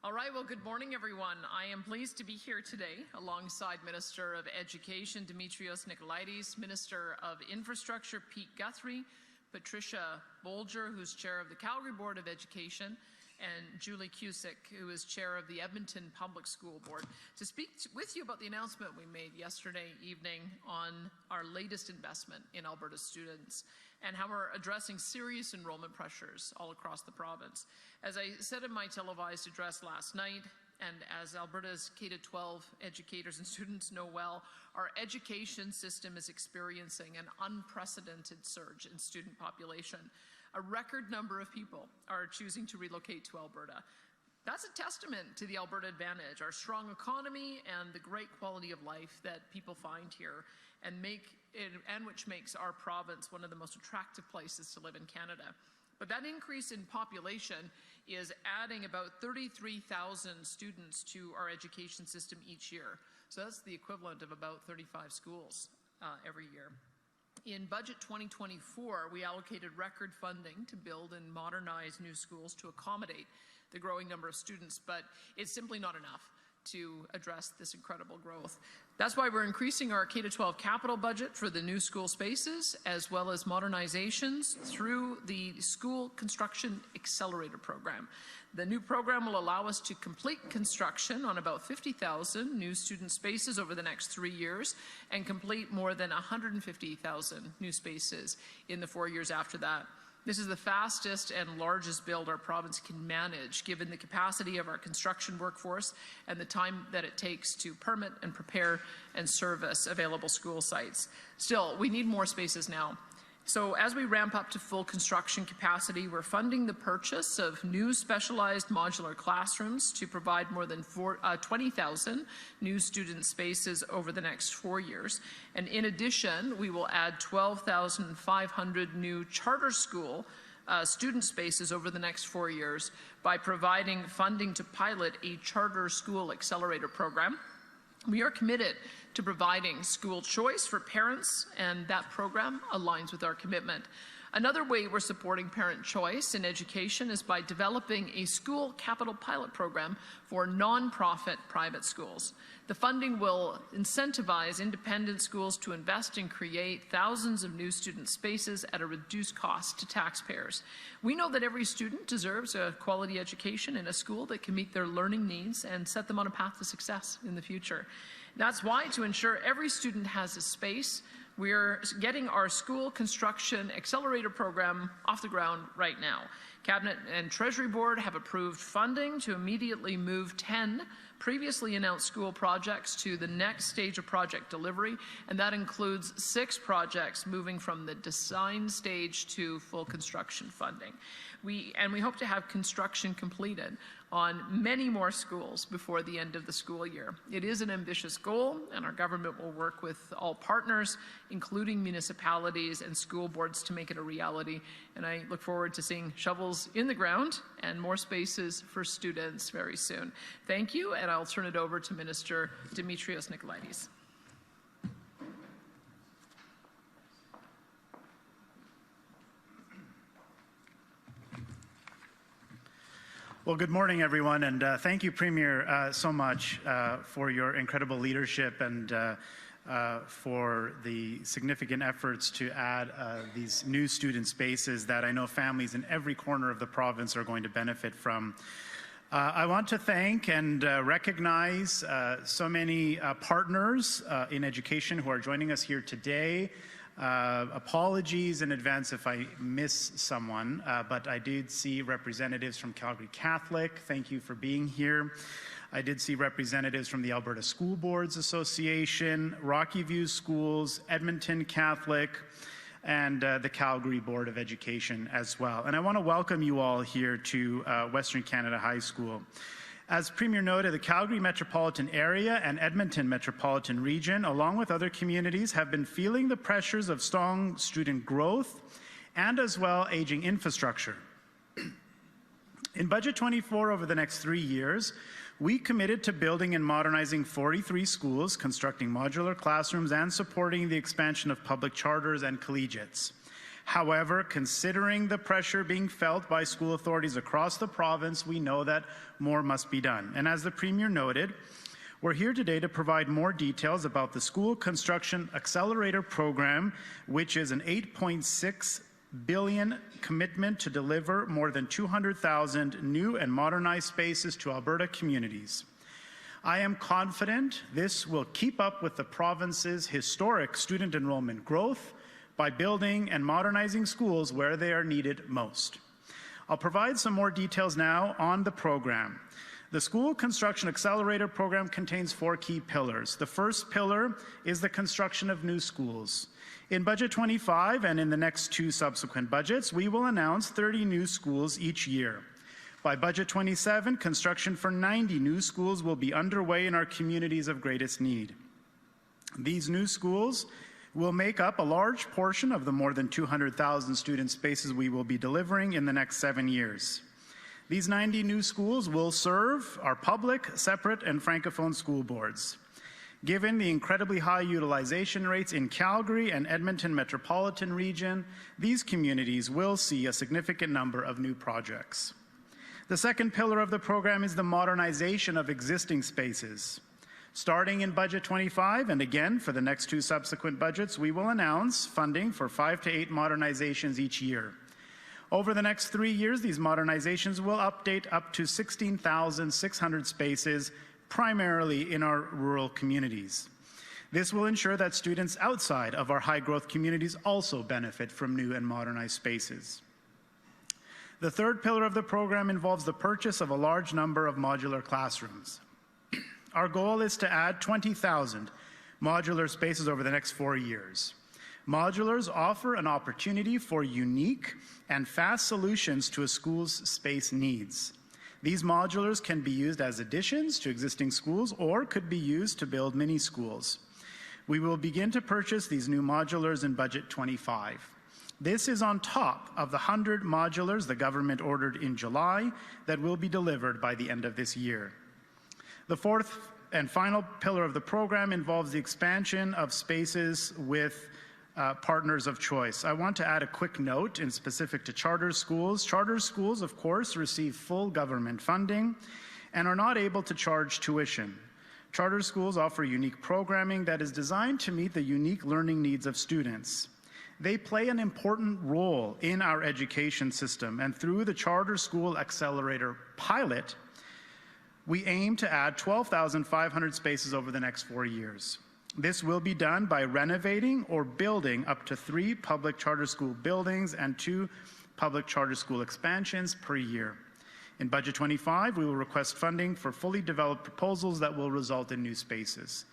All right, well, good morning, everyone. I am pleased to be here today alongside Minister of Education Demetrios Nicolaides, Minister of Infrastructure Pete Guthrie, Patricia Bolger, who's Chair of the Calgary Board of Education, and Julie Kusiek, who is Chair of the Edmonton Public School Board, to speak with you about the announcement we made yesterday evening on our latest investment in Alberta students and how we're addressing serious enrollment pressures all across the province. As I said in my televised address last night, and as Alberta's K-12 educators and students know well, our education system is experiencing an unprecedented surge in student population. A record number of people are choosing to relocate to Alberta. That's a testament to the Alberta advantage, our strong economy and the great quality of life that people find here and which makes our province one of the most attractive places to live in Canada. But that increase in population is adding about 33,000 students to our education system each year. So that's the equivalent of about 35 schools every year. In Budget 2024, we allocated record funding to build and modernize new schools to accommodate the growing number of students, but it's simply not enough to address this incredible growth. That's why we're increasing our K-12 capital budget for the new school spaces, as well as modernizations through the School Construction Accelerator Program. The new program will allow us to complete construction on about 50,000 new student spaces over the next 3 years and complete more than 150,000 new spaces in the 4 years after that. This is the fastest and largest build our province can manage, given the capacity of our construction workforce and the time that it takes to permit and prepare and service available school sites. Still, we need more spaces now. So as we ramp up to full construction capacity, we're funding the purchase of new specialized modular classrooms to provide more than 20,000 new student spaces over the next 4 years. And in addition, we will add 12,500 new charter school student spaces over the next 4 years by providing funding to pilot a charter school accelerator program. We are committed to providing school choice for parents, and that program aligns with our commitment. Another way we're supporting parent choice in education is by developing a school capital pilot program for nonprofit private schools. The funding will incentivize independent schools to invest and create thousands of new student spaces at a reduced cost to taxpayers. We know that every student deserves a quality education in a school that can meet their learning needs and set them on a path to success in the future. That's why, to ensure every student has a space, we're getting our School Construction Accelerator Program off the ground right now. Cabinet and Treasury Board have approved funding to immediately move 10 previously announced school projects to the next stage of project delivery, and that includes 6 projects moving from the design stage to full construction funding. We hope to have construction completed on many more schools before the end of the school year. It is an ambitious goal, and our government will work with all partners, including municipalities and school boards, to make it a reality. And I look forward to seeing shovels in the ground and more spaces for students very soon. Thank you, and I'll turn it over to Minister Demetrios Nicolaides. Well, good morning, everyone, and thank you, Premier, so much for your incredible leadership and for the significant efforts to add these new student spaces that I know families in every corner of the province are going to benefit from. I want to thank and recognize so many partners in education who are joining us here today. Apologies in advance if I miss someone, but I did see representatives from Calgary Catholic. Thank you for being here. I did see representatives from the Alberta School Boards Association, Rocky View Schools, Edmonton Catholic, and the Calgary Board of Education as well. And I want to welcome you all here to Western Canada High School. As Premier noted, the Calgary metropolitan area and Edmonton metropolitan region, along with other communities, have been feeling the pressures of strong student growth and as well aging infrastructure. In Budget 24 over the next 3 years, we committed to building and modernizing 43 schools, constructing modular classrooms, and supporting the expansion of public charters and collegiates. However, considering the pressure being felt by school authorities across the province, we know that more must be done. And as the Premier noted, we're here today to provide more details about the School Construction Accelerator Program, which is an 8.6 billion commitment to deliver more than 200,000 new and modernized spaces to Alberta communities. I am confident this will keep up with the province's historic student enrollment growth by building and modernizing schools where they are needed most. I'll provide some more details now on the program. The School Construction Accelerator Program contains 4 key pillars. The first pillar is the construction of new schools. In Budget 25 and in the next 2 subsequent budgets, we will announce 30 new schools each year. By Budget 27, construction for 90 new schools will be underway in our communities of greatest need. These new schools will make up a large portion of the more than 200,000 student spaces we will be delivering in the next 7 years. These 90 new schools will serve our public, separate, and francophone school boards. Given the incredibly high utilization rates in Calgary and Edmonton metropolitan region, these communities will see a significant number of new projects. The second pillar of the program is the modernization of existing spaces. Starting in Budget 25 and again for the next 2 subsequent budgets, we will announce funding for 5 to 8 modernizations each year. Over the next 3 years, these modernizations will update up to 16,600 spaces, primarily in our rural communities. This will ensure that students outside of our high-growth communities also benefit from new and modernized spaces. The third pillar of the program involves the purchase of a large number of modular classrooms. Our goal is to add 20,000 modular spaces over the next 4 years. Modulars offer an opportunity for unique and fast solutions to a school's space needs. These modulars can be used as additions to existing schools or could be used to build mini schools. We will begin to purchase these new modulars in Budget 25. This is on top of the 100 modulars the government ordered in July that will be delivered by the end of this year. The fourth and final pillar of the program involves the expansion of spaces with partners of choice. I want to add a quick note in specific to charter schools. Charter schools, of course, receive full government funding and are not able to charge tuition. Charter schools offer unique programming that is designed to meet the unique learning needs of students. They play an important role in our education system, and through the Charter School Accelerator pilot, we aim to add 12,500 spaces over the next 4 years. This will be done by renovating or building up to 3 public charter school buildings and 2 public charter school expansions per year. In Budget 25, we will request funding for fully developed proposals that will result in new spaces.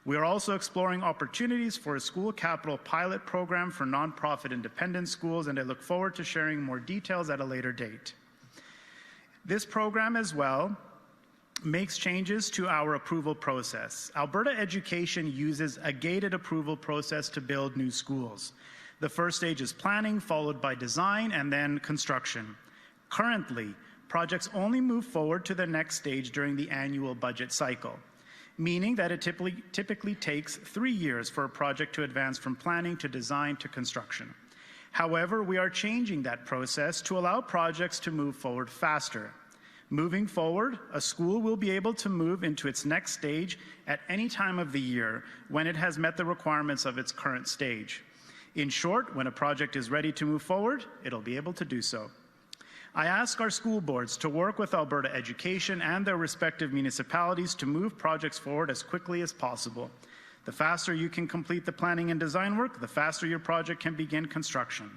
We are also exploring opportunities for a school capital pilot program for nonprofit independent schools, and I look forward to sharing more details at a later date. This program as well makes changes to our approval process. Alberta Education uses a gated approval process to build new schools. The first stage is planning, followed by design, and then construction. Currently, projects only move forward to the next stage during the annual budget cycle, meaning that it typically takes 3 years for a project to advance from planning to design to construction. However, we are changing that process to allow projects to move forward faster. Moving forward, a school will be able to move into its next stage at any time of the year when it has met the requirements of its current stage. In short, when a project is ready to move forward, it'll be able to do so. I ask our school boards to work with Alberta Education and their respective municipalities to move projects forward as quickly as possible. The faster you can complete the planning and design work, the faster your project can begin construction.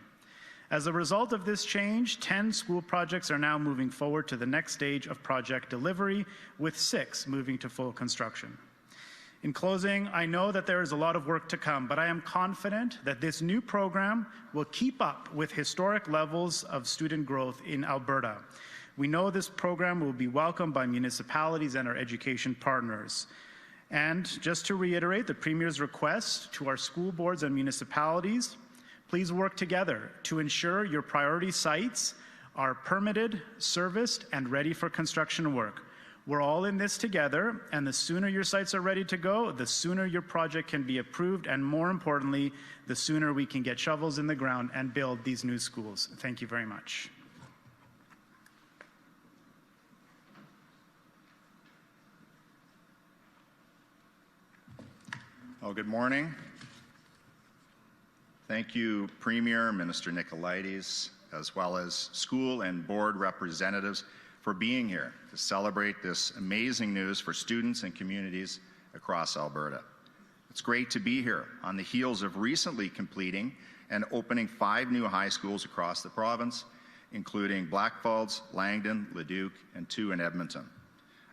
As a result of this change, 10 school projects are now moving forward to the next stage of project delivery, with 6 moving to full construction. In closing, I know that there is a lot of work to come, but I am confident that this new program will keep up with historic levels of student growth in Alberta. We know this program will be welcomed by municipalities and our education partners. And just to reiterate the Premier's request to our school boards and municipalities, please work together to ensure your priority sites are permitted, serviced, and ready for construction work. We're all in this together, and the sooner your sites are ready to go, the sooner your project can be approved, and more importantly, the sooner we can get shovels in the ground and build these new schools. Thank you very much. Well, good morning. Thank you, Premier, Minister Nicolaides, as well as school and board representatives for being here to celebrate this amazing news for students and communities across Alberta. It's great to be here on the heels of recently completing and opening 5 new high schools across the province, including Blackfalds, Langdon, Leduc, and 2 in Edmonton.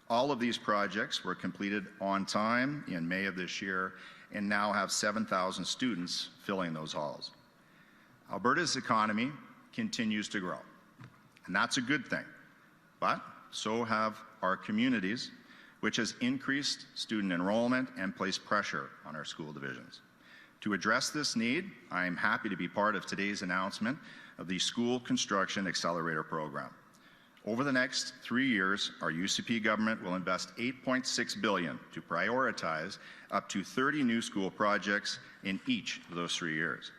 All of these projects were completed on time in May of this year and now have 7,000 students filling those halls. Alberta's economy continues to grow, and that's a good thing. But so have our communities, which has increased student enrollment and placed pressure on our school divisions. To address this need, I am happy to be part of today's announcement of the School Construction Accelerator Program. Over the next 3 years, our UCP government will invest $8.6 billion to prioritize up to 30 new school projects in each of those 3 years.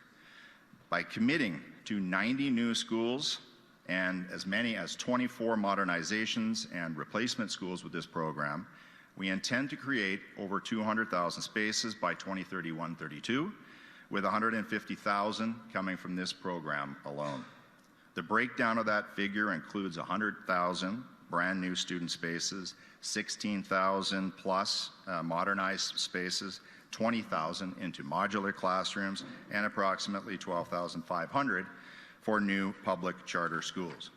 By committing to 90 new schools and as many as 24 modernizations and replacement schools with this program, we intend to create over 200,000 spaces by 2031-32, with 150,000 coming from this program alone. The breakdown of that figure includes 100,000 brand new student spaces, 16,000 plus modernized spaces, 20,000 into modular classrooms, and approximately 12,500 for new public charter schools.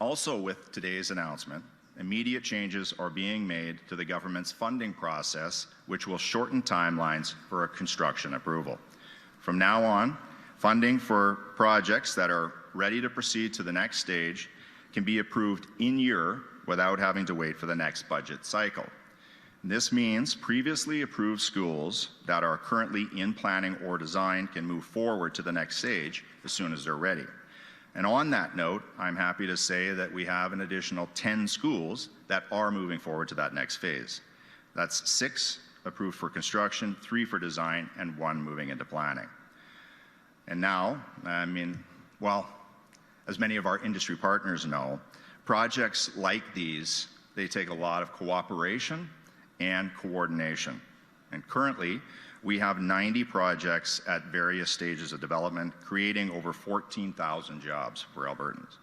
Also, with today's announcement, immediate changes are being made to the government's funding process, which will shorten timelines for a construction approval. From now on, funding for projects that are ready to proceed to the next stage can be approved in year without having to wait for the next budget cycle. This means previously approved schools that are currently in planning or design can move forward to the next stage as soon as they're ready. And on that note, I'm happy to say that we have an additional 10 schools that are moving forward to that next phase. That's 6 approved for construction, 3 for design, and 1 moving into planning. And now, as many of our industry partners know, projects like these, they take a lot of cooperation and coordination. And currently, we have 90 projects at various stages of development, creating over 14,000 jobs for Albertans.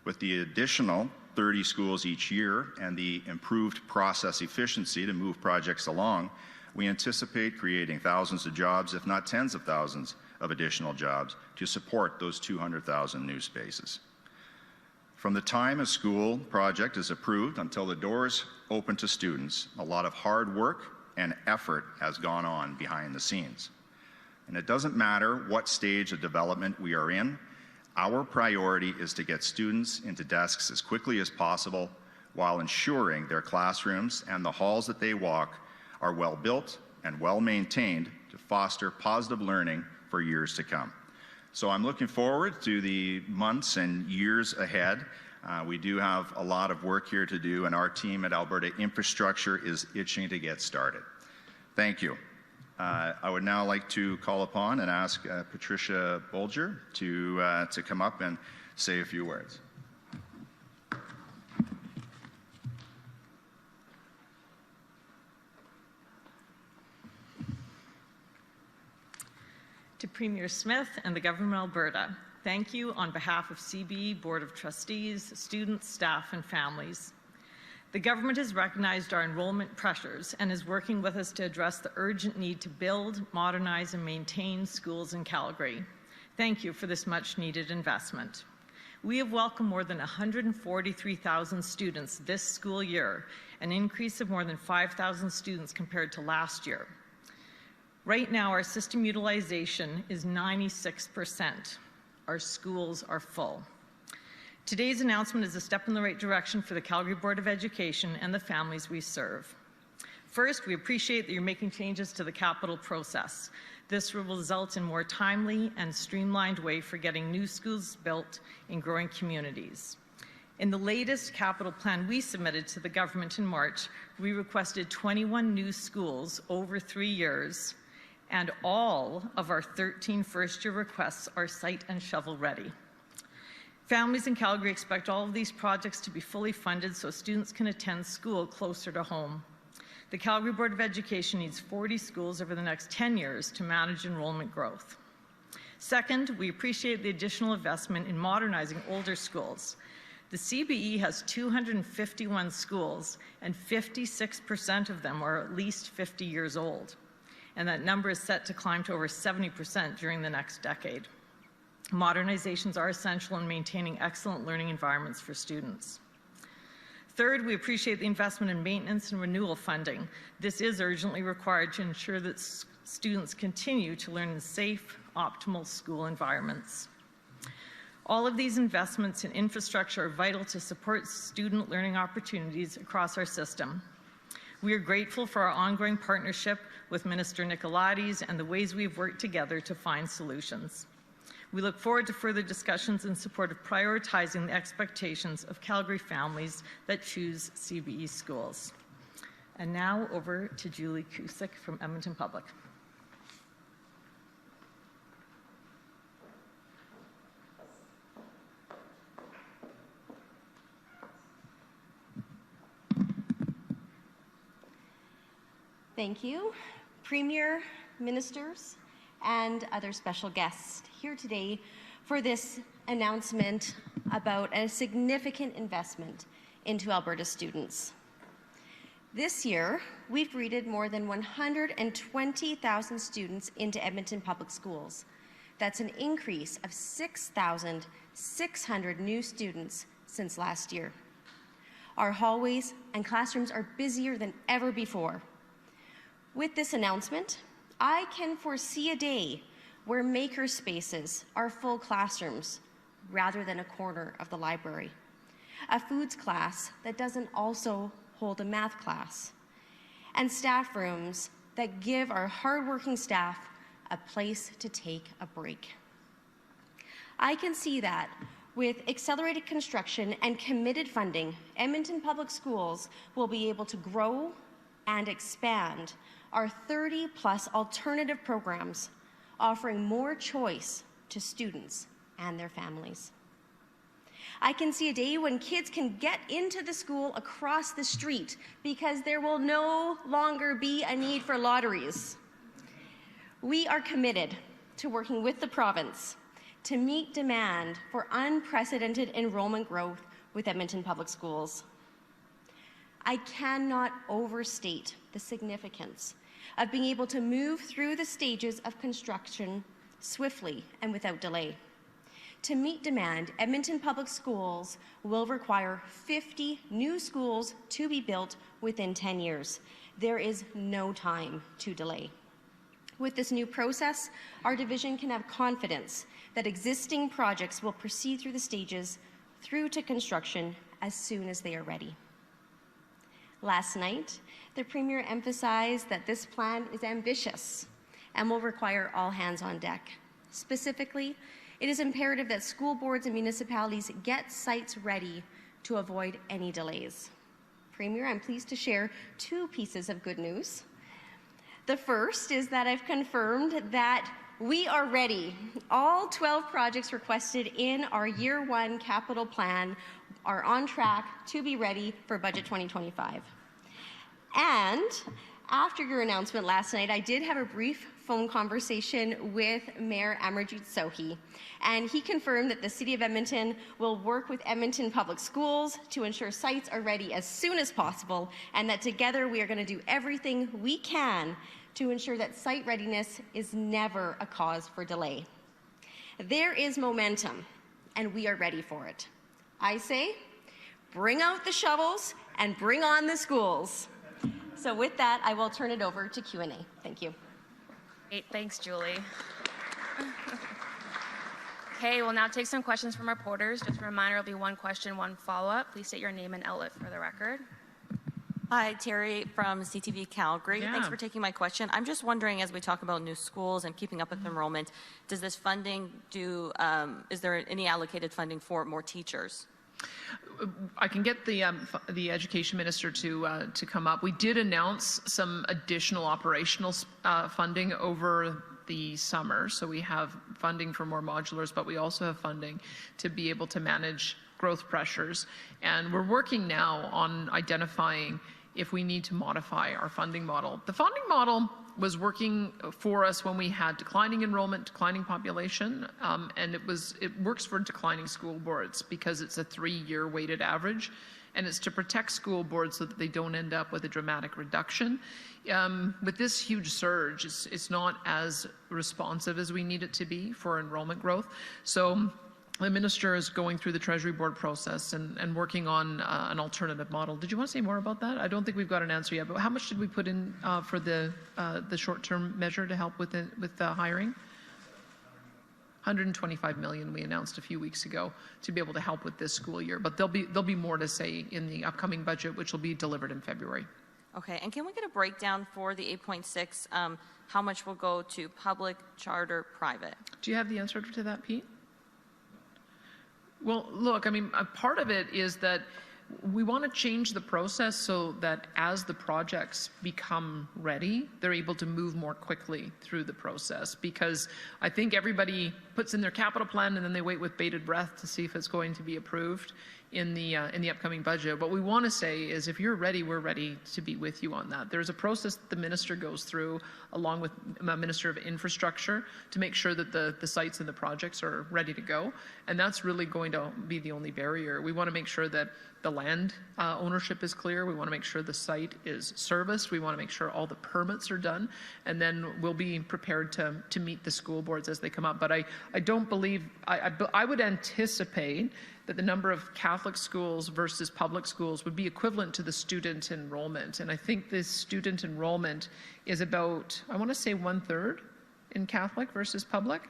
With the additional 30 schools each year and the improved process efficiency to move projects along, we anticipate creating thousands of jobs, if not tens of thousands of additional jobs, to support those 200,000 new spaces. From the time a school project is approved until the doors open to students, a lot of hard work and effort has gone on behind the scenes. And it doesn't matter what stage of development we are in, our priority is to get students into desks as quickly as possible while ensuring their classrooms and the halls that they walk are well built and well maintained to foster positive learning for years to come. So I'm looking forward to the months and years ahead. We do have a lot of work here to do, and our team at Alberta Infrastructure is itching to get started. Thank you. I would now like to call upon and ask Patricia Bolger to come up and say a few words. To Premier Smith and the Government of Alberta, thank you on behalf of CB, Board of Trustees, students, staff, and families. The government has recognized our enrollment pressures and is working with us to address the urgent need to build, modernize, and maintain schools in Calgary. Thank you for this much-needed investment. We have welcomed more than 143,000 students this school year, an increase of more than 5,000 students compared to last year. Right now, our system utilization is 96%. Our schools are full. Today's announcement is a step in the right direction for the Calgary Board of Education and the families we serve. First, we appreciate that you're making changes to the capital process. This will result in more timely and streamlined way for getting new schools built in growing communities. In the latest capital plan we submitted to the government in March, we requested 21 new schools over 3 years, and all of our 13 first-year requests are site and shovel ready. Families in Calgary expect all of these projects to be fully funded so students can attend school closer to home. The Calgary Board of Education needs 40 schools over the next 10 years to manage enrollment growth. Second, we appreciate the additional investment in modernizing older schools. The CBE has 251 schools, and 56% of them are at least 50 years old. And that number is set to climb to over 70% during the next decade. Modernizations are essential in maintaining excellent learning environments for students. Third, we appreciate the investment in maintenance and renewal funding. This is urgently required to ensure that students continue to learn in safe, optimal school environments. All of these investments in infrastructure are vital to support student learning opportunities across our system. We are grateful for our ongoing partnership with Minister Nicolaides and the ways we've worked together to find solutions. We look forward to further discussions in support of prioritizing the expectations of Calgary families that choose CBE schools. And now over to Julie Kusiek from Edmonton Public. Thank you, Premier, ministers, and other special guests here today for this announcement about a significant investment into Alberta students. This year, we've greeted more than 120,000 students into Edmonton Public Schools. That's an increase of 6,600 new students since last year. Our hallways and classrooms are busier than ever before. With this announcement, I can foresee a day where maker spaces are full classrooms rather than a corner of the library, a foods class that doesn't also hold a math class, and staff rooms that give our hardworking staff a place to take a break. I can see that with accelerated construction and committed funding, Edmonton Public Schools will be able to grow and expand our 30-plus alternative programs, offering more choice to students and their families. I can see a day when kids can get into the school across the street because there will no longer be a need for lotteries. We are committed to working with the province to meet demand for unprecedented enrollment growth with Edmonton Public Schools. I cannot overstate the significance of being able to move through the stages of construction swiftly and without delay. To meet demand, Edmonton Public Schools will require 50 new schools to be built within 10 years. There is no time to delay. With this new process, our division can have confidence that existing projects will proceed through the stages through to construction as soon as they are ready. Last night, the Premier emphasized that this plan is ambitious and will require all hands on deck. Specifically, it is imperative that school boards and municipalities get sites ready to avoid any delays. Premier, I'm pleased to share 2 pieces of good news. The first is that I've confirmed that we are ready. All 12 projects requested in our Year 1 capital plan are on track to be ready for Budget 2025. And after your announcement last night, I did have a brief phone conversation with Mayor Amarjeet Sohi, and he confirmed that the City of Edmonton will work with Edmonton Public Schools to ensure sites are ready as soon as possible, and that together we are going to do everything we can to ensure that site readiness is never a cause for delay. There is momentum, and we are ready for it. I say, bring out the shovels and bring on the schools. So with that, I will turn it over to Q&A. Thank you. Great, thanks, Julie. Okay, we'll now take some questions from reporters. Just a reminder, it'll be 1 question, 1 follow-up. Please state your name and outlet for the record. Hi, Terry from CTV Calgary. Yeah. Thanks for taking my question. I'm just wondering, as we talk about new schools and keeping up with enrollment, does this funding is there any allocated funding for more teachers? I can get the education minister to come up. We did announce some additional operational funding over the summer. So we have funding for more modulars, but we also have funding to be able to manage growth pressures. And we're working now on identifying if we need to modify our funding model. The funding model was working for us when we had declining enrollment, declining population, and it works for declining school boards because it's a 3-year weighted average, and it's to protect school boards so that they don't end up with a dramatic reduction. With this huge surge, it's not as responsive as we need it to be for enrollment growth. So the minister is going through the Treasury Board process and working on an alternative model. Did you want to say more about that? I don't think we've got an answer yet, but how much did we put in for the short-term measure to help with the hiring? $125 million we announced a few weeks ago to be able to help with this school year. But there'll be more to say in the upcoming budget, which will be delivered in February. Okay, and can we get a breakdown for the 8.6? How much will go to public, charter, private? Do you have the answer to that, Pete? Well, look, I mean, a part of it is that we want to change the process so that as the projects become ready, they're able to move more quickly through the process, because I think everybody puts in their capital plan and then they wait with bated breath to see if it's going to be approved in the upcoming budget. What we want to say is if you're ready, we're ready to be with you on that. There's a process that the minister goes through along with the Minister of Infrastructure to make sure that the sites and the projects are ready to go. And that's really going to be the only barrier. We want to make sure that the land ownership is clear. We want to make sure the site is serviced. We want to make sure all the permits are done. And then we'll be prepared to meet the school boards as they come up. But I don't believe, I would anticipate that the number of Catholic schools versus public schools would be equivalent to the student enrollment. And I think the student enrollment is about, I want to say 1/3 in Catholic versus public.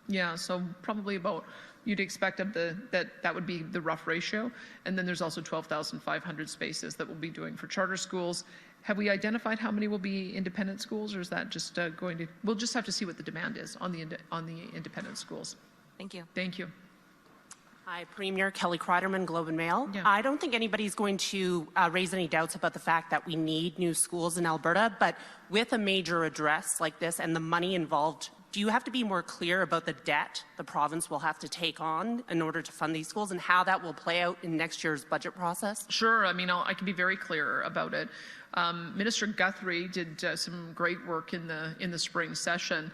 Yeah, so probably about, you'd expect that would be the rough ratio. And then there's also 12,500 spaces that we'll be doing for charter schools. Have we identified how many will be independent schools, or is that just we'll just have to see what the demand is on the independent schools. Thank you. Thank you. Hi, Premier Kelly Kreiderman, Globe and Mail. Yeah. I don't think anybody's going to raise any doubts about the fact that we need new schools in Alberta, but with a major address like this and the money involved, do you have to be more clear about the debt the province will have to take on in order to fund these schools and how that will play out in next year's budget process? Sure. I mean, I can be very clear about it. Minister Guthrie did some great work in the spring session,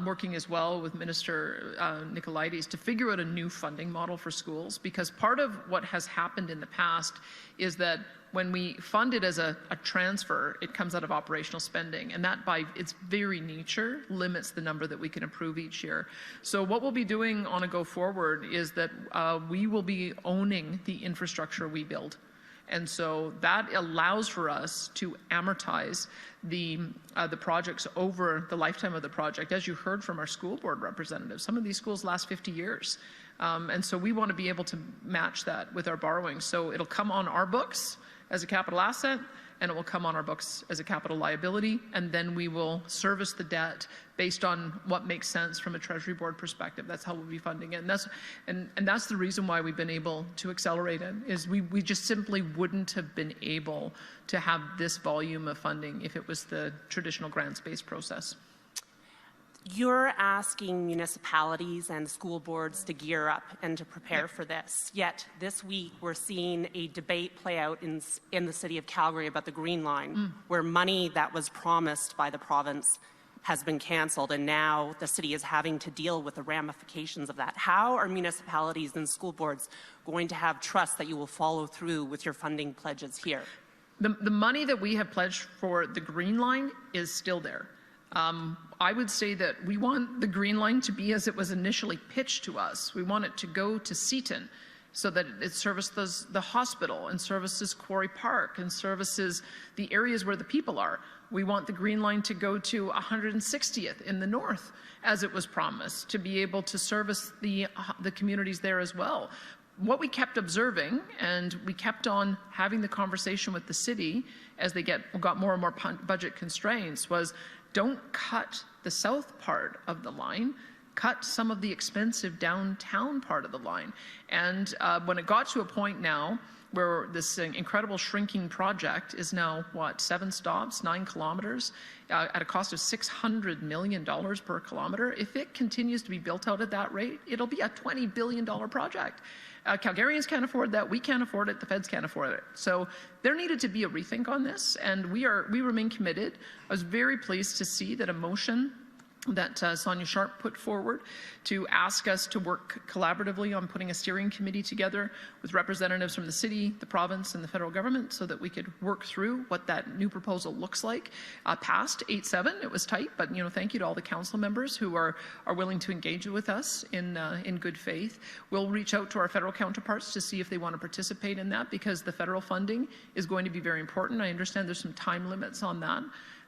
working as well with Minister Nicolaides to figure out a new funding model for schools, because part of what has happened in the past is that when we fund it as a transfer, it comes out of operational spending, and that by its very nature limits the number that we can approve each year. So what we'll be doing on a go forward is that we will be owning the infrastructure we build. And so that allows for us to amortize the projects over the lifetime of the project. As you heard from our school board representatives, some of these schools last 50 years. And so we want to be able to match that with our borrowing. So it'll come on our books as a capital asset, and it will come on our books as a capital liability, and then we will service the debt based on what makes sense from a Treasury Board perspective. That's how we'll be funding it. And that's the reason why we've been able to accelerate it, is we just simply wouldn't have been able to have this volume of funding if it was the traditional grants-based process. You're asking municipalities and school boards to gear up and to prepare for this. Yet this week we're seeing a debate play out in the city of Calgary about the Green Line, where money that was promised by the province has been cancelled, and now the city is having to deal with the ramifications of that. How are municipalities and school boards going to have trust that you will follow through with your funding pledges here? The money that we have pledged for the Green Line is still there. I would say that we want the Green Line to be as it was initially pitched to us. We want it to go to Seaton so that it services the hospital and services Quarry Park and services the areas where the people are. We want the Green Line to go to 160th in the north, as it was promised, to be able to service the communities there as well. What we kept observing, and we kept on having the conversation with the city as they got more and more budget constraints, was don't cut the south part of the line, cut some of the expensive downtown part of the line. And when it got to a point now where this incredible shrinking project is now, 7 stops, 9 kilometers, at a cost of $600 million per kilometer. If it continues to be built out at that rate, it'll be a $20 billion project. Calgarians can't afford that. We can't afford it. The feds can't afford it. So there needed to be a rethink on this, and we remain committed. I was very pleased to see that a motion that Sonia Sharp put forward to ask us to work collaboratively on putting a steering committee together with representatives from the city, the province, and the federal government so that we could work through what that new proposal looks like. Passed 8-7. It was tight, but thank you to all the council members who are willing to engage with us in good faith. We'll reach out to our federal counterparts to see if they want to participate in that, because the federal funding is going to be very important. I understand there's some time limits on that.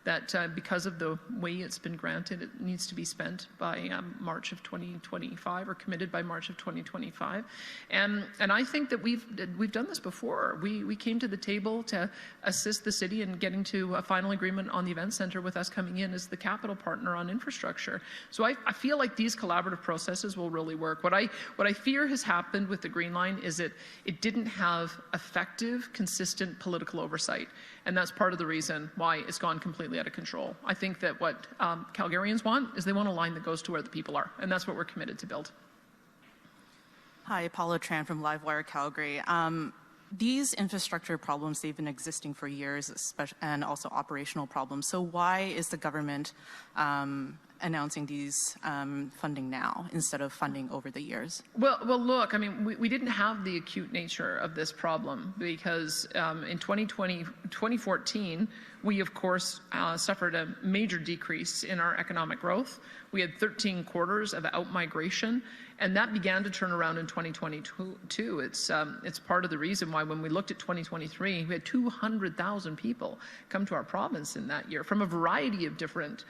That because of the way it's been granted, it needs to be spent by March of 2025, or committed by March of 2025. And I think that we've done this before. We came to the table to assist the city in getting to a final agreement on the event center, with us coming in as the capital partner on infrastructure. So I feel like these collaborative processes will really work. What I fear has happened with the Green Line is it didn't have effective, consistent political oversight. And that's part of the reason why it's gone completely out of control. I think that what Calgarians want is they want a line that goes to where the people are, and that's what we're committed to build. Hi, Paula Tran from Livewire Calgary. These infrastructure problems, they've been existing for years, and also operational problems. So why is the government announcing these funding now instead of funding over the years? Well, look, I mean, we didn't have the acute nature of this problem, because in 2014, we, of course, suffered a major decrease in our economic growth. We had 13 quarters of out-migration, and that began to turn around in 2022. It's part of the reason why, when we looked at 2023, we had 200,000 people come to our province in that year from a variety of different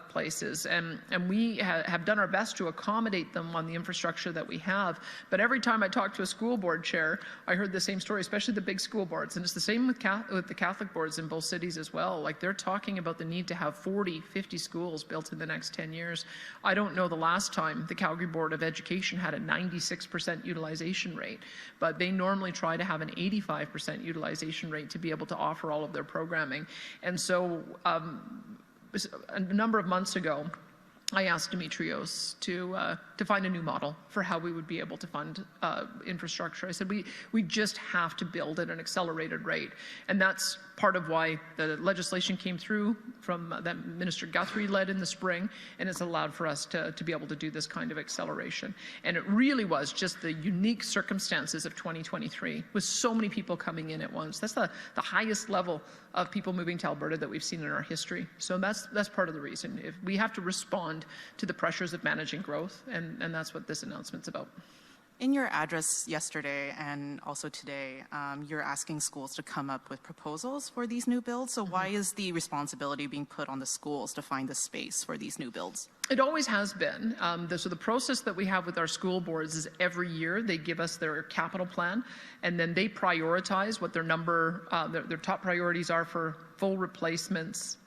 places, and we have done our best to accommodate them on the infrastructure that we have. But every time I talked to a school board chair, I heard the same story, especially the big school boards, and it's the same with the Catholic boards in both cities as well. Like, they're talking about the need to have 40, 50 schools built in the next 10 years. I don't know the last time the Calgary Board of Education had a 96% utilization rate, but they normally try to have an 85% utilization rate to be able to offer all of their programming. And so a number of months ago, I asked Demetrios to find a new model for how we would be able to fund infrastructure. I said, we just have to build at an accelerated rate. And that's part of why the legislation came through from that Minister Guthrie led in the spring, and it's allowed for us to be able to do this kind of acceleration. And it really was just the unique circumstances of 2023, with so many people coming in at once. That's the highest level of people moving to Alberta that we've seen in our history. So that's part of the reason. If we have to respond to the pressures of managing growth, and that's what this announcement's about. In your address yesterday and also today, you're asking schools to come up with proposals for these new builds. So why is the responsibility being put on the schools to find the space for these new builds? It always has been. So the process that we have with our school boards is every year they give us their capital plan, and then they prioritize what their top priorities are for full replacements,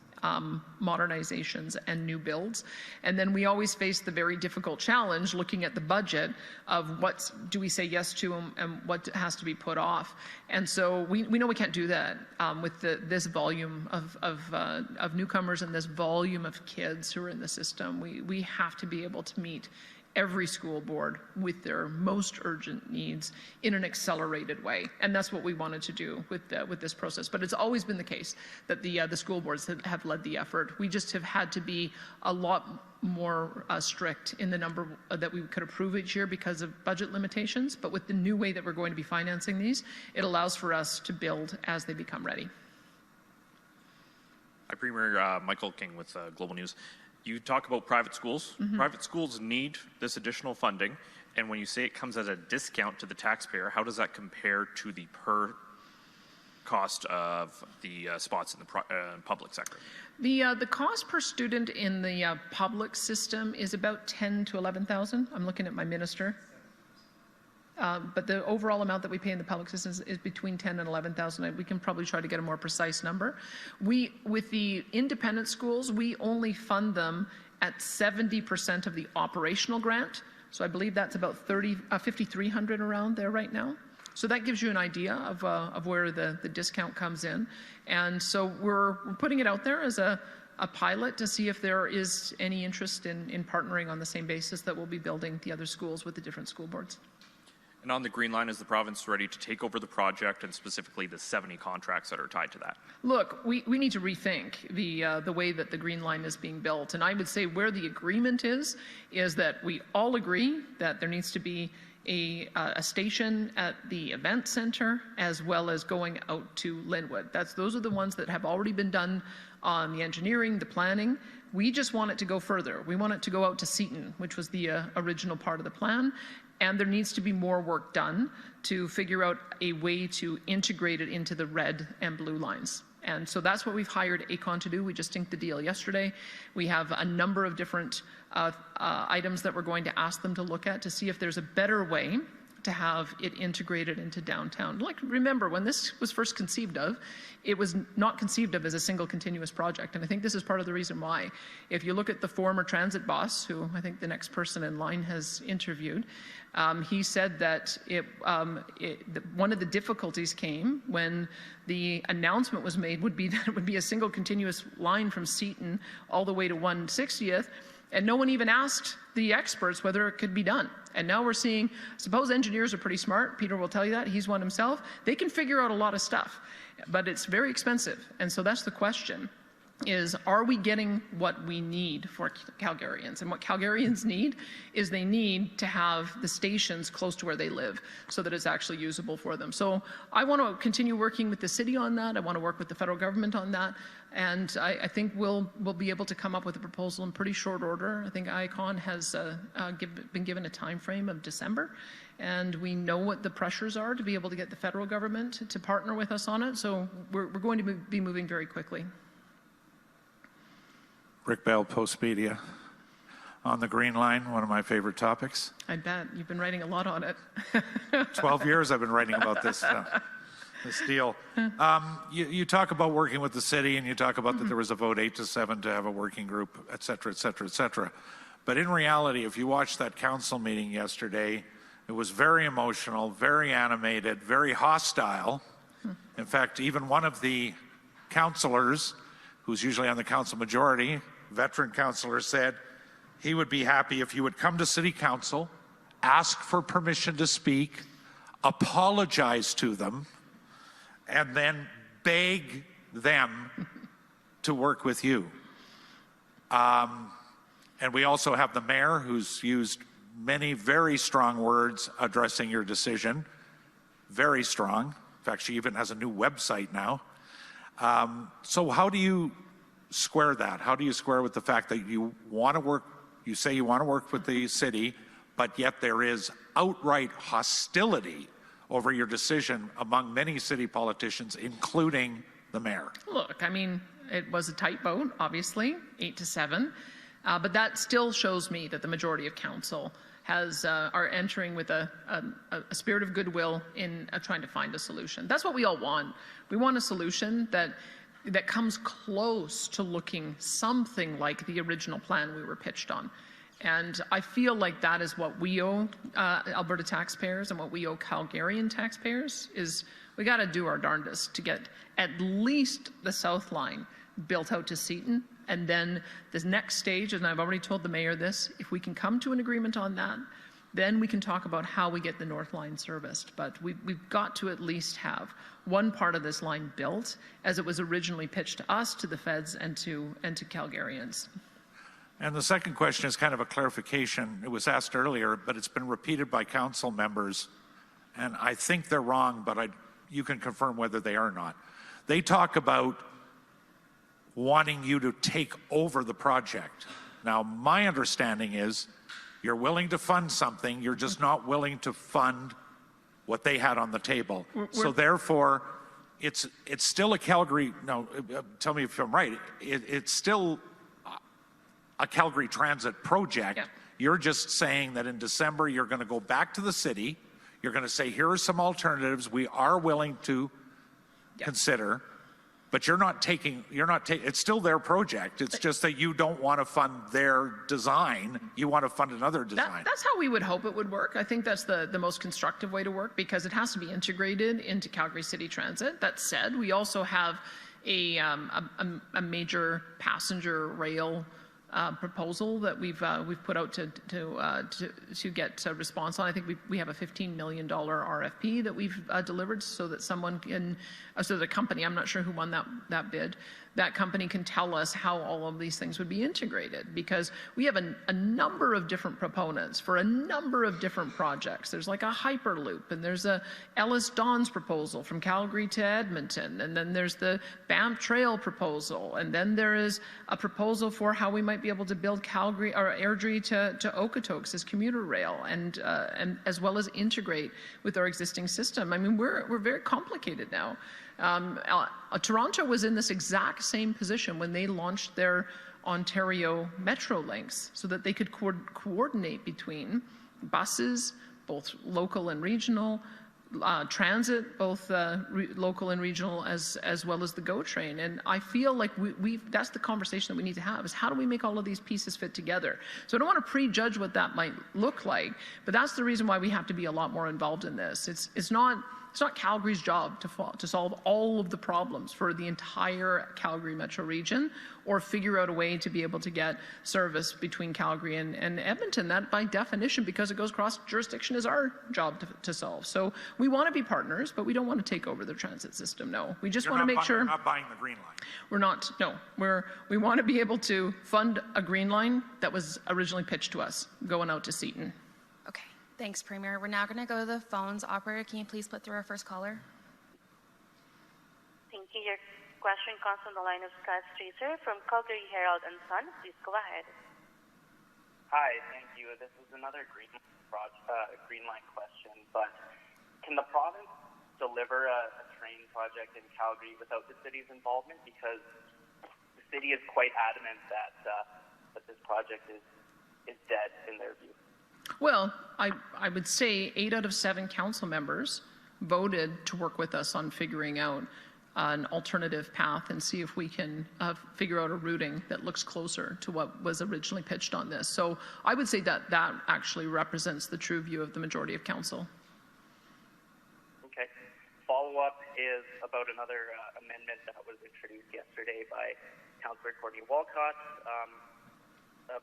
modernizations, and new builds. And then we always face the very difficult challenge looking at the budget of what do we say yes to and what has to be put off. And so we know we can't do that with this volume of newcomers and this volume of kids who are in the system. We have to be able to meet every school board with their most urgent needs in an accelerated way. And that's what we wanted to do with this process. But it's always been the case that the school boards have led the effort. We just have had to be a lot more strict in the number that we could approve each year because of budget limitations. But with the new way that we're going to be financing these, it allows for us to build as they become ready. Hi, Premier Michael King with Global News. You talk about private schools. Mm-hmm. Private schools need this additional funding. And when you say it comes at a discount to the taxpayer, how does that compare to the per cost of the spots in the public sector? The cost per student in the public system is about $10,000 to $11,000. I'm looking at my minister. But the overall amount that we pay in the public system is between $10,000 and $11,000. We can probably try to get a more precise number. With the independent schools, we only fund them at 70% of the operational grant. So I believe that's about 5,300 around there right now. So that gives you an idea of where the discount comes in. And so we're putting it out there as a pilot to see if there is any interest in partnering on the same basis that we'll be building the other schools with the different school boards. And on the Green Line, is the province ready to take over the project and specifically the 70 contracts that are tied to that? Look, we need to rethink the way that the Green Line is being built. And I would say where the agreement is that we all agree that there needs to be a station at the event center as well as going out to Linwood. Those are the ones that have already been done on the engineering, the planning. We just want it to go further. We want it to go out to Seton, which was the original part of the plan. And there needs to be more work done to figure out a way to integrate it into the red and blue lines. And so that's what we've hired AECON to do. We just inked the deal yesterday. We have a number of different items that we're going to ask them to look at to see if there's a better way to have it integrated into downtown. Like, remember, when this was first conceived of, it was not conceived of as a single continuous project. And I think this is part of the reason why. If you look at the former transit boss, who I think the next person in line has interviewed, he said that one of the difficulties came when the announcement was made would be that it would be a single continuous line from Seton all the way to 160th, and no one even asked the experts whether it could be done. And now we're seeing, suppose engineers are pretty smart, Peter will tell you that, he's one himself, they can figure out a lot of stuff, but it's very expensive. And so that's the question, is are we getting what we need for Calgarians? And what Calgarians need is they need to have the stations close to where they live so that it's actually usable for them. So I want to continue working with the city on that. I want to work with the federal government on that. And I think we'll be able to come up with a proposal in pretty short order. I think AECON has been given a time frame of December, and we know what the pressures are to be able to get the federal government to partner with us on it. So we're going to be moving very quickly. Rick Bell, Post Media. On the Green Line, one of my favorite topics. I bet. You've been writing a lot on it. 12 years I've been writing about this deal. You talk about working with the city, and you talk about that there was a vote 8-7 to have a working group, et cetera, et cetera, et cetera. But in reality, if you watched that council meeting yesterday, it was very emotional, very animated, very hostile. In fact, even one of the councillors, who's usually on the council majority, veteran councillor, said he would be happy if you would come to city council, ask for permission to speak, apologize to them, and then beg them to work with you. And we also have the mayor, who's used many very strong words addressing your decision. Very strong. In fact, she even has a new website now. So how do you square that? How do you square with the fact that you want to work, you say you want to work with the city, but yet there is outright hostility over your decision among many city politicians, including the mayor? Look, I mean, it was a tight vote, obviously, 8-7, but that still shows me that the majority of council are entering with a spirit of goodwill in trying to find a solution. That's what we all want. We want a solution that comes close to looking something like the original plan we were pitched on. And I feel like that is what we owe Alberta taxpayers and what we owe Calgarian taxpayers is we got to do our darndest to get at least the South Line built out to Seton. And then this next stage, and I've already told the mayor this, if we can come to an agreement on that, then we can talk about how we get the North Line serviced. But we've got to at least have one part of this line built as it was originally pitched to us, to the feds, and to Calgarians. And the second question is kind of a clarification. It was asked earlier, but it's been repeated by council members, and I think they're wrong, but you can confirm whether they are or not. They talk about wanting you to take over the project. Now, my understanding is you're willing to fund something, you're just not willing to fund what they had on the table. So therefore, it's still a Calgary, no, tell me if I'm right, it's still a Calgary Transit project. Yeah. You're just saying that in December you're going to go back to the city, you're going to say here are some alternatives we are willing to consider, But it's still their project. It's just that you don't want to fund their design. You want to fund another design. That's how we would hope it would work. I think that's the most constructive way to work, because it has to be integrated into Calgary City Transit. That said, we also have a major passenger rail proposal that we've put out to get a response on. I think we have a $15 million RFP that we've delivered, so that someone can, so the company, I'm not sure who won that bid, that company can tell us how all of these things would be integrated, because we have a number of different proponents for a number of different projects. There's like a Hyperloop, and there's a Ellis Dons proposal from Calgary to Edmonton, and then there's the Banff Trail proposal, and then there is a proposal for how we might be able to build Calgary or Airdrie to Okotoks as commuter rail, and as well as integrate with our existing system. I mean, we're very complicated now. Toronto was in this exact same position when they launched their Ontario Metro links, so that they could coordinate between buses, both local and regional, transit, both local and regional, as well as the GO train. And I feel like that's the conversation that we need to have, is how do we make all of these pieces fit together? So I don't want to prejudge what that might look like, but that's the reason why we have to be a lot more involved in this. It's not Calgary's job to solve all of the problems for the entire Calgary metro region, or figure out a way to be able to get service between Calgary and Edmonton. That, by definition, because it goes cross jurisdiction, is our job to solve. So we want to be partners, but we don't want to take over the transit system. No, we just want to make sure. You're not buying the Green Line. We're not. No, we want to be able to fund a Green Line that was originally pitched to us going out to Seton. Okay, thanks, Premier. We're now going to go to the phones. Operator, can you please put through our first caller? Thank you. Your question comes from the line of Scott Streeter from Calgary Herald and Sun. Please go ahead. Hi, thank you. This is another Green Line question, but can the province deliver a train project in Calgary without the city's involvement? Because the city is quite adamant that this project is dead in their view. Well, I would say 8 out of 7 council members voted to work with us on figuring out an alternative path and see if we can figure out a routing that looks closer to what was originally pitched on this. So I would say that actually represents the true view of the majority of council. Okay. Follow-up is about another amendment that was introduced yesterday by Councillor Courtney Walcott,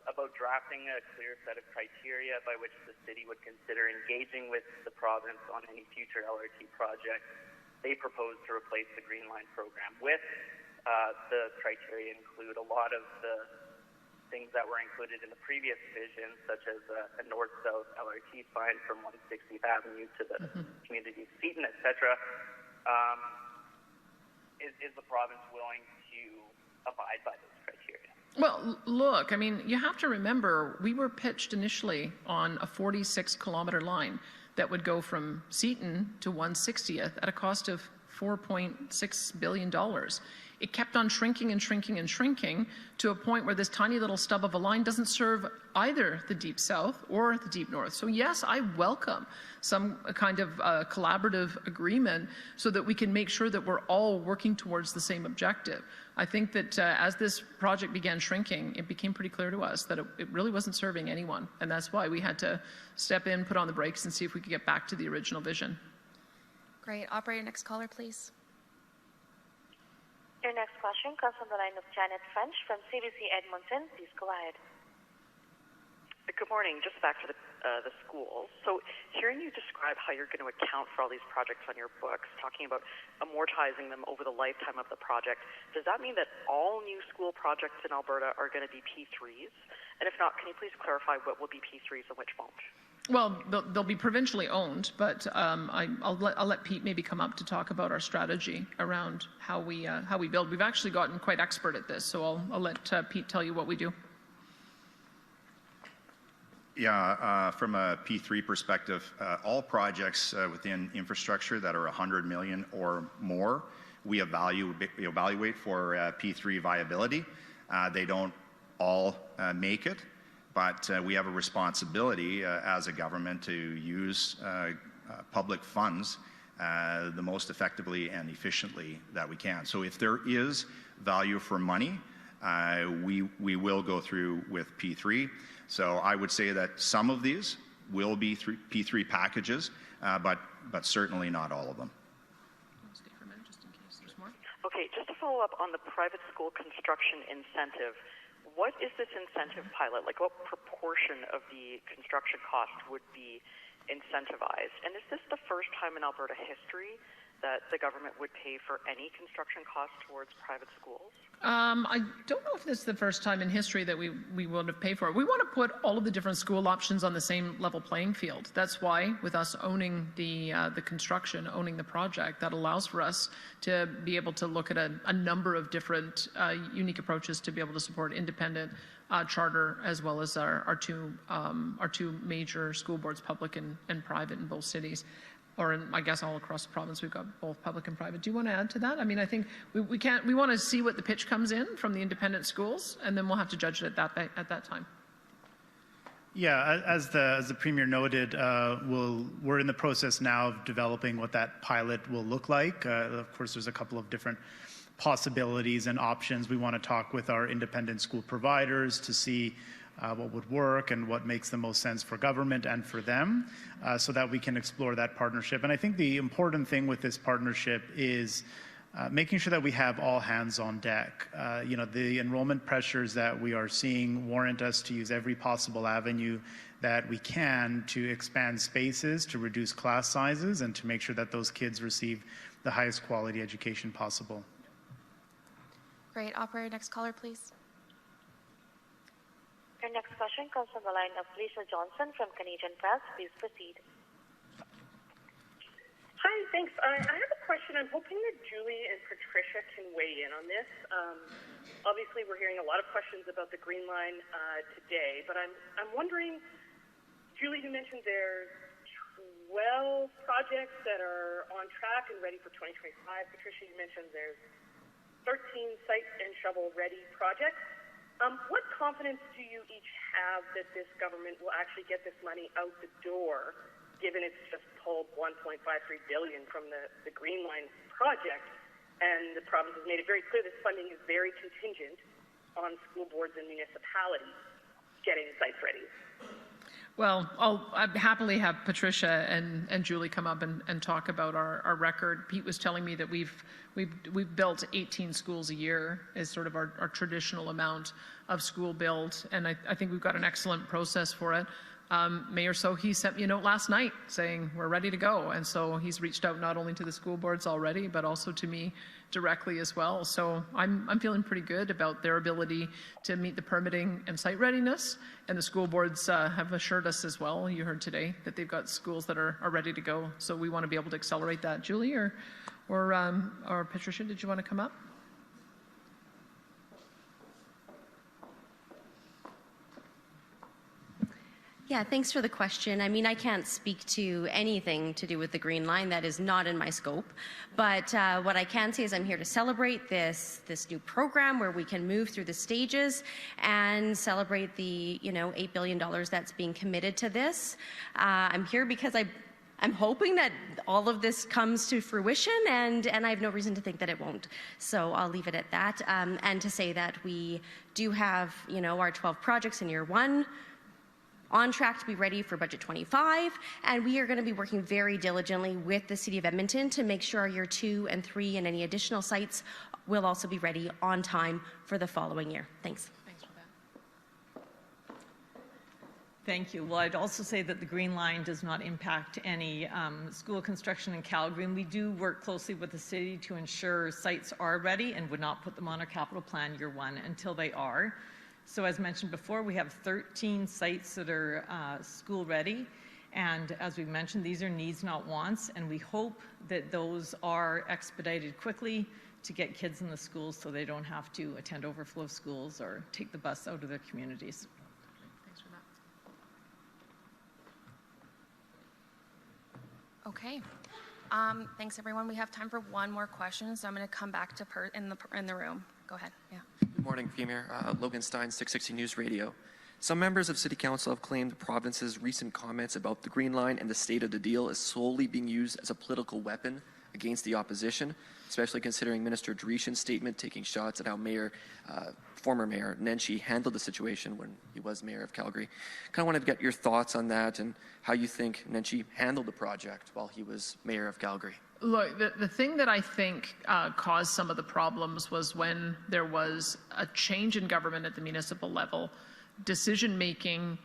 about drafting a clear set of criteria by which the city would consider engaging with the province on any future LRT project they propose to replace the Green Line program with. The criteria include a lot of the things that were included in the previous vision, such as a north-south LRT spine from 160th Avenue to the community of Seton, etc. Is the province willing to abide by those criteria? Well, look, I mean, you have to remember, we were pitched initially on a 46-kilometer line that would go from Seton to 160th at a cost of $8.6 billion. It kept on shrinking and shrinking and shrinking to a point where this tiny little stub of a line doesn't serve either the Deep South or the Deep North. So yes, I welcome some kind of collaborative agreement so that we can make sure that we're all working towards the same objective. I think that as this project began shrinking, it became pretty clear to us that it really wasn't serving anyone. And that's why we had to step in, put on the brakes, and see if we could get back to the original vision. Great. Operator, next caller, please. Your next question comes from the line of Janet French from CBC Edmonton. Please go ahead. Good morning. Just back to the schools. So hearing you describe how you're going to account for all these projects on your books, talking about amortizing them over the lifetime of the project, does that mean that all new school projects in Alberta are going to be P3s? And if not, can you please clarify what will be P3s and which won't? Well, they'll be provincially owned, but I'll let Pete maybe come up to talk about our strategy around how we build. We've actually gotten quite expert at this, so I'll let Pete tell you what we do. Yeah, from a P3 perspective, all projects within infrastructure that are 100 million or more, we evaluate for P3 viability. They don't all make it, but we have a responsibility as a government to use public funds the most effectively and efficiently that we can. So if there is value for money, we will go through with P3. So I would say that some of these will be P3 packages, but certainly not all of them. Okay, just to follow up on the private school construction incentive, what is this incentive pilot? Like, what proportion of the construction cost would be incentivized? And is this the first time in Alberta history that the government would pay for any construction costs towards private schools? I don't know if this is the first time in history that we would have paid for it. We want to put all of the different school options on the same level playing field. That's why, with us owning the construction, owning the project, that allows for us to be able to look at a number of different unique approaches to be able to support independent charter, as well as our two major school boards, public and private in both cities. Or I guess all across the province, we've got both public and private. Do you want to add to that? I mean, I think we want to see what the pitch comes in from the independent schools, and then we'll have to judge it at that time. Yeah, as the Premier noted, we're in the process now of developing what that pilot will look like. Of course, there's a couple of different possibilities and options. We want to talk with our independent school providers to see what would work and what makes the most sense for government and for them, so that we can explore that partnership. And I think the important thing with this partnership is making sure that we have all hands on deck. The enrollment pressures that we are seeing warrant us to use every possible avenue that we can to expand spaces, to reduce class sizes, and to make sure that those kids receive the highest quality education possible. Great. Operator, next caller, please. Your next question comes from the line of Lisa Johnson from Canadian Press. Please proceed. Hi, thanks. I have a question. I'm hoping that Julie and Patricia can weigh in on this. Obviously, we're hearing a lot of questions about the Green Line today, but I'm wondering, Julie, you mentioned there's 12 projects that are on track and ready for 2025. Patricia, you mentioned there's 13 site and shovel-ready projects. What confidence do you each have that this government will actually get this money out the door, given it's just pulled $1.53 billion from the Green Line project, and the province has made it very clear this funding is very contingent on school boards and municipalities getting sites ready? Well, I'd happily have Patricia and Julie come up and talk about our record. Pete was telling me that we've built 18 schools a year is sort of our traditional amount of school build, and I think we've got an excellent process for it. Mayor Sohi sent me a note last night saying we're ready to go, and so he's reached out not only to the school boards already, but also to me directly as well. So I'm feeling pretty good about their ability to meet the permitting and site readiness, and the school boards have assured us as well, you heard today, that they've got schools that are ready to go. So we want to be able to accelerate that. Julie or Patricia, did you want to come up? Yeah, thanks for the question. I mean, I can't speak to anything to do with the Green Line. That is not in my scope. But what I can say is I'm here to celebrate this new program where we can move through the stages and celebrate the $8 billion that's being committed to this. I'm here because I'm hoping that all of this comes to fruition, and I have no reason to think that it won't. So I'll leave it at that. And to say that we do have, our 12 projects in year one on track to be ready for budget 25, and we are going to be working very diligently with the City of Edmonton to make sure our year 2 and 3 and any additional sites will also be ready on time for the following year. Thanks. Thanks for that. Thank you. Well, I'd also say that the Green Line does not impact any school construction in Calgary, and we do work closely with the city to ensure sites are ready and would not put them on our capital plan year one until they are. So as mentioned before, we have 13 sites that are school ready, and as we mentioned, these are needs, not wants, and we hope that those are expedited quickly to get kids in the schools so they don't have to attend overflow schools or take the bus out of their communities. Thanks for that. Okay. Thanks, everyone. We have time for one more question, so I'm going to come back to in the room. Go ahead. Yeah. Good morning, Premier. Logan Stein, 660 News Radio. Some members of City Council have claimed the province's recent comments about the Green Line and the state of the deal is solely being used as a political weapon against the opposition, especially considering Minister Dreeshen's statement taking shots at how former Mayor Nenshi handled the situation when he was Mayor of Calgary. Kind of wanted to get your thoughts on that and how you think Nenshi handled the project while he was Mayor of Calgary. Look, the thing that I think caused some of the problems was when there was a change in government at the municipal level, decision-making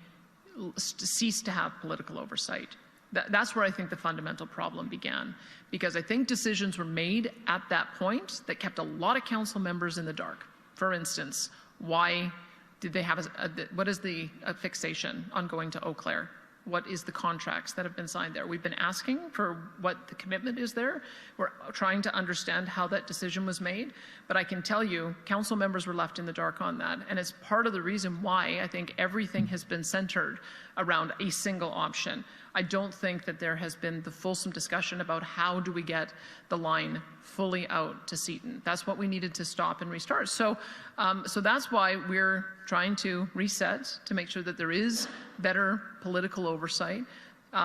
ceased to have political oversight. That's where I think the fundamental problem began, because I think decisions were made at that point that kept a lot of council members in the dark. For instance, why did they have what is the fixation on going to Eau Claire? What is the contracts that have been signed there? We've been asking for what the commitment is there. We're trying to understand how that decision was made. But I can tell you, council members were left in the dark on that. And it's part of the reason why I think everything has been centered around a single option. I don't think that there has been the fulsome discussion about how do we get the line fully out to Seton. That's what we needed to stop and restart. So that's why we're trying to reset to make sure that there is better political oversight,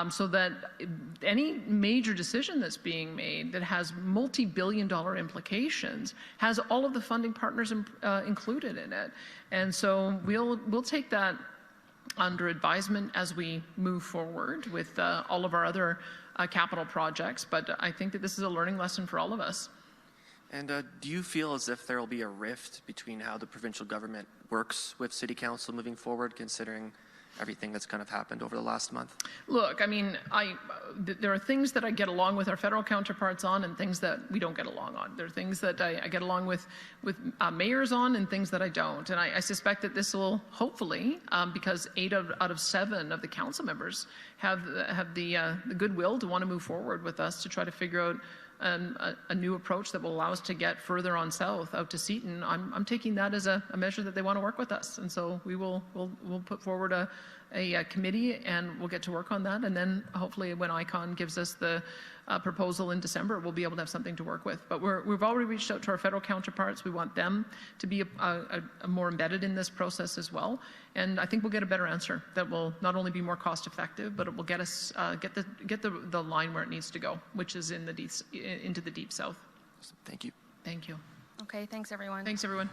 so that any major decision that's being made that has multi-billion-dollar implications has all of the funding partners included in it. And so we'll take that under advisement as we move forward with all of our other capital projects. But I think that this is a learning lesson for all of us. And do you feel as if there will be a rift between how the provincial government works with City Council moving forward, considering everything that's kind of happened over the last month? Look, I mean, there are things that I get along with our federal counterparts on and things that we don't get along on. There are things that I get along with mayors on and things that I don't. And I suspect that this will hopefully, because 8 out of 7 of the council members have the goodwill to want to move forward with us to try to figure out a new approach that will allow us to get further on south out to Seton. I'm taking that as a measure that they want to work with us, and so we'll put forward a committee and we'll get to work on that, and then hopefully when ICON gives us the proposal in December, we'll be able to have something to work with. But we've already reached out to our federal counterparts. We want them to be more embedded in this process as well, and I think we'll get a better answer that will not only be more cost effective, but it will get us get the line where it needs to go, which is into the deep south. Thank you. Thank you. Okay, thanks everyone. Thanks everyone.